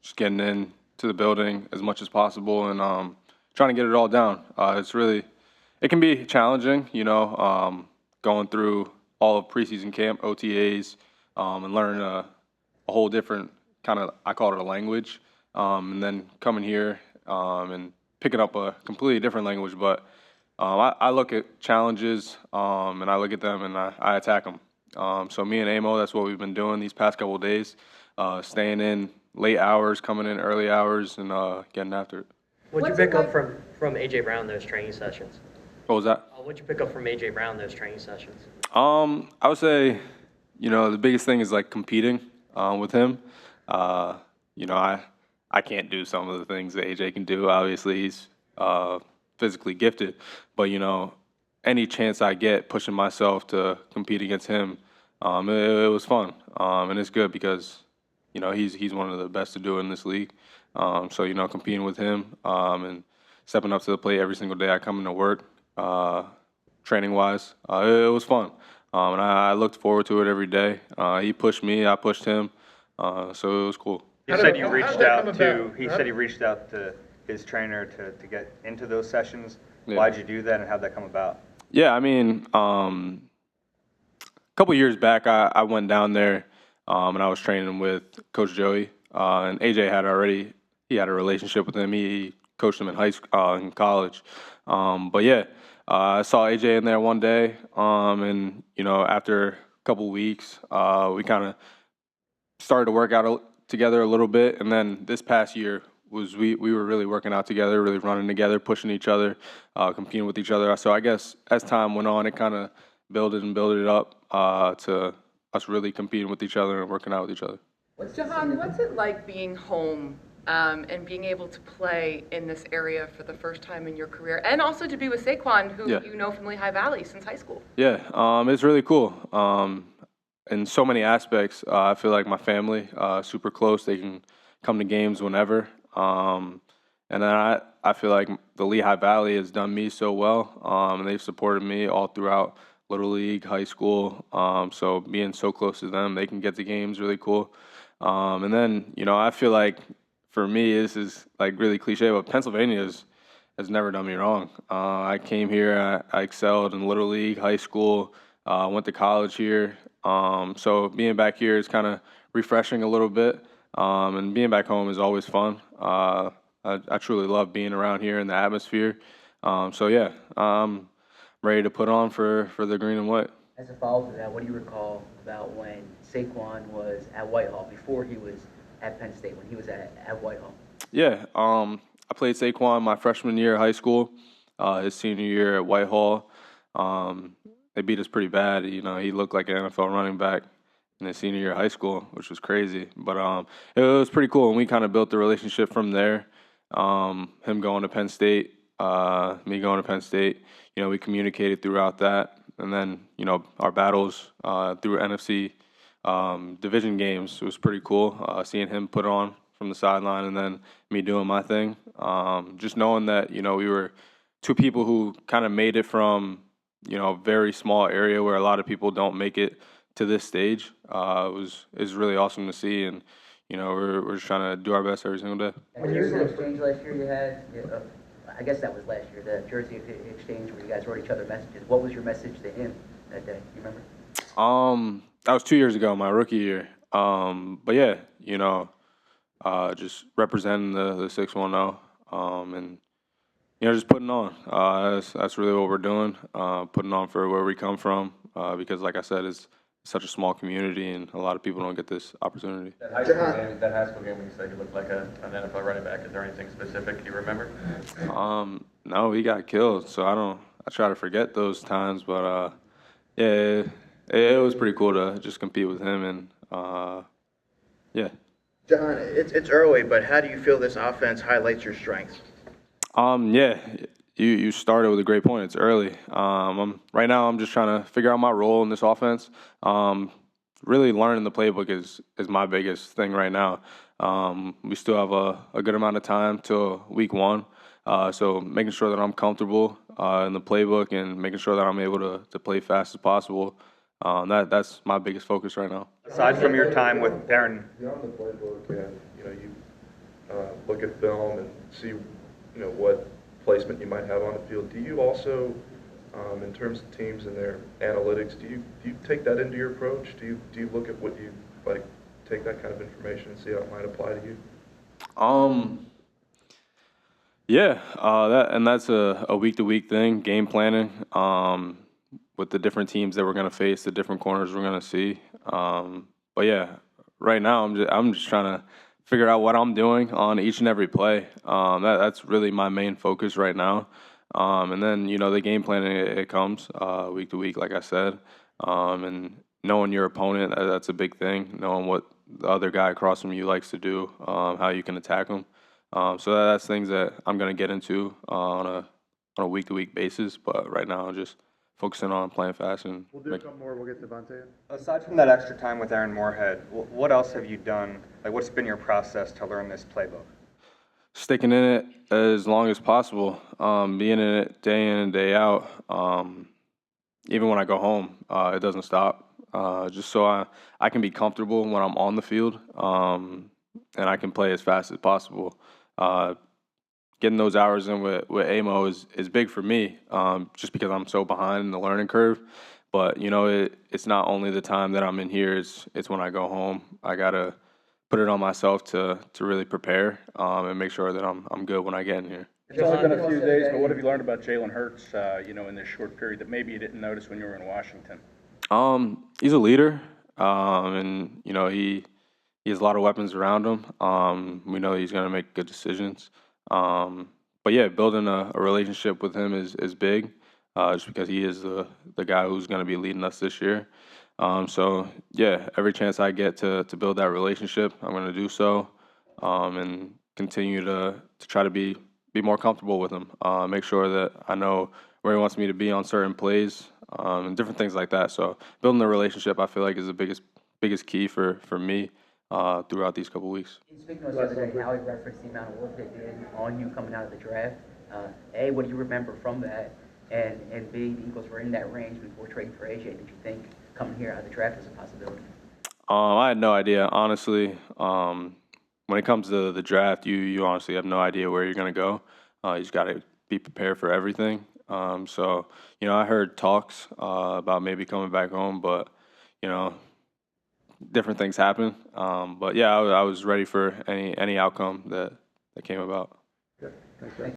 just getting in to the building as much as possible and trying to get it all down. It can be challenging, going through all of preseason camp, OTAs, and learning a whole different kind of, I call it a language, and then coming here and picking up a completely different language. But I look at challenges and I look at them and I attack them. So me and Amo, that's what we've been doing these past couple of days, staying in late hours, coming in early hours, and getting after it. What'd you pick up from AJ Brown those training sessions? What was that? What'd you pick up from AJ Brown those training sessions? I would say, the biggest thing is like competing with him. I can't do some of the things that AJ can do. Obviously, he's physically gifted, but any chance I get pushing myself to compete against him, it was fun, and it's good because he's one of the best to do it in this league. So competing with him and stepping up to the plate every single day I come into work, training wise, it was fun, and I looked forward to it every day. He pushed me, I pushed him, so it was cool. He said you reached out to. He said he reached out to his trainer to get into those sessions. Yeah. Why'd you do that, and how'd that come about? Yeah, I mean, a couple years back, I went down there and I was training with Coach Joey, and AJ had a relationship with him. He coached him in in college. But yeah, I saw AJ in there one day, and after a couple weeks, we kind of started to work out together a little bit, and then this past year we were really working out together, really running together, pushing each other, competing with each other. So I guess as time went on, it kind of built it up to us really competing with each other and working out with each other. Jahan, what's it like being home and being able to play in this area for the first time in your career, and also to be with Saquon, who you know from Lehigh Valley since high school? Yeah, it's really cool. In so many aspects, I feel like my family, super close. They can come to games whenever. And then I feel like the Lehigh Valley has done me so well, and they've supported me all throughout Little League, high school. So being so close to them, they can get to games, really cool. And then, I feel like for me, this is like really cliche, but Pennsylvania has never done me wrong. I came here, I excelled in Little League, high school, went to college here. So being back here is kind of refreshing a little bit. And being back home is always fun. I truly love being around here in the atmosphere. So yeah, I'm ready to put on for the green and white. As a follow-up to that, what do you recall about when Saquon was at Whitehall before he was at Penn State, when he was at Whitehall? Yeah, I played Saquon my freshman year of high school, his senior year at Whitehall. They beat us pretty bad. He looked like an NFL running back in his senior year of high school, which was crazy. But it was pretty cool, and we kind of built the relationship from there. Him going to Penn State, me going to Penn State. We communicated throughout that, and then our battles through NFC division games. It was pretty cool seeing him put on from the sideline, and then me doing my thing. Just knowing that we were two people who kind of made it from a very small area where a lot of people don't make it to this stage. Is really awesome to see, and we're just trying to do our best every single day. When you were exchange last year, you had, I guess that was last year, the jersey exchange where you guys wrote each other messages. What was your message to him that day? You remember? That was 2 years ago, my rookie year. But yeah, just representing the 610, and just putting on. That's really what we're doing. Putting on for where we come from, because like I said, it's such a small community, and a lot of people don't get this opportunity. That high school game when you said you looked like an NFL running back, is there anything specific you remember? No, he got killed, so I try to forget those times, but yeah, it was pretty cool to just compete with him, and yeah. Jahan, it's early, but how do you feel this offense highlights your strengths? Yeah, you started with a great point. It's early. Right now I'm just trying to figure out my role in this offense. Really learning the playbook is my biggest thing right now. We still have a good amount of time till week one. So making sure that I'm comfortable in the playbook and making sure that I'm able to play fast as possible. That's my biggest focus right now. Aside from your time with Darren. Beyond the playbook, and you look at film and see, what placement you might have on the field. Do you also, in terms of teams and their analytics, do you take that into your approach? Do you look at what you like, take that kind of information and see how it might apply to you? Yeah, that's a week-to-week thing, game planning, with the different teams that we're going to face, the different corners we're going to see. But yeah, right now I'm just trying to figure out what I'm doing on each and every play. That's really my main focus right now. And then, the game planning, it comes week to week, like I said. And knowing your opponent, that's a big thing, knowing what the other guy across from you likes to do, how you can attack him. So that's things that I'm going to get into on a week-to-week basis. But right now, I'm just focusing on playing fast. And we'll do a couple more. We'll get Devontae in. Aside from that extra time with Aaron Moorhead, what else have you done? Like, what's been your process to learn this playbook? Sticking in it as long as possible, being in it day in and day out. Even when I go home, it doesn't stop. Just so I can be comfortable when I'm on the field, and I can play as fast as possible. Getting those hours in with AMO is big for me, just because I'm so behind in the learning curve. But it's not only the time that I'm in here; it's when I go home. I gotta put it on myself to really prepare and make sure that I'm good when I get in here. It's only been a few days, but what have you learned about Jalen Hurts, in this short period that maybe you didn't notice when you were in Washington? He's a leader, and he has a lot of weapons around him. We know he's going to make good decisions. But yeah, building a relationship with him is big, just because he is the guy who's going to be leading us this year. So yeah, every chance I get to build that relationship, I'm going to do so, and continue to try to be more comfortable with him. Make sure that I know where he wants me to be on certain plays, and different things like that. So building the relationship, I feel like, is the biggest key for me throughout these couple weeks. Speaking of the other day, Howie referenced the amount of work they did on you coming out of the draft. A, what do you remember from that? And B, the Eagles were in that range before trading for AJ. Did you think coming here out of the draft was a possibility? I had no idea, honestly. When it comes to the draft, you honestly have no idea where you're going to go. You just got to be prepared for everything. So, I heard talks about maybe coming back home, but, different things happen. But yeah, I was ready for any outcome that came about. Good. Thanks,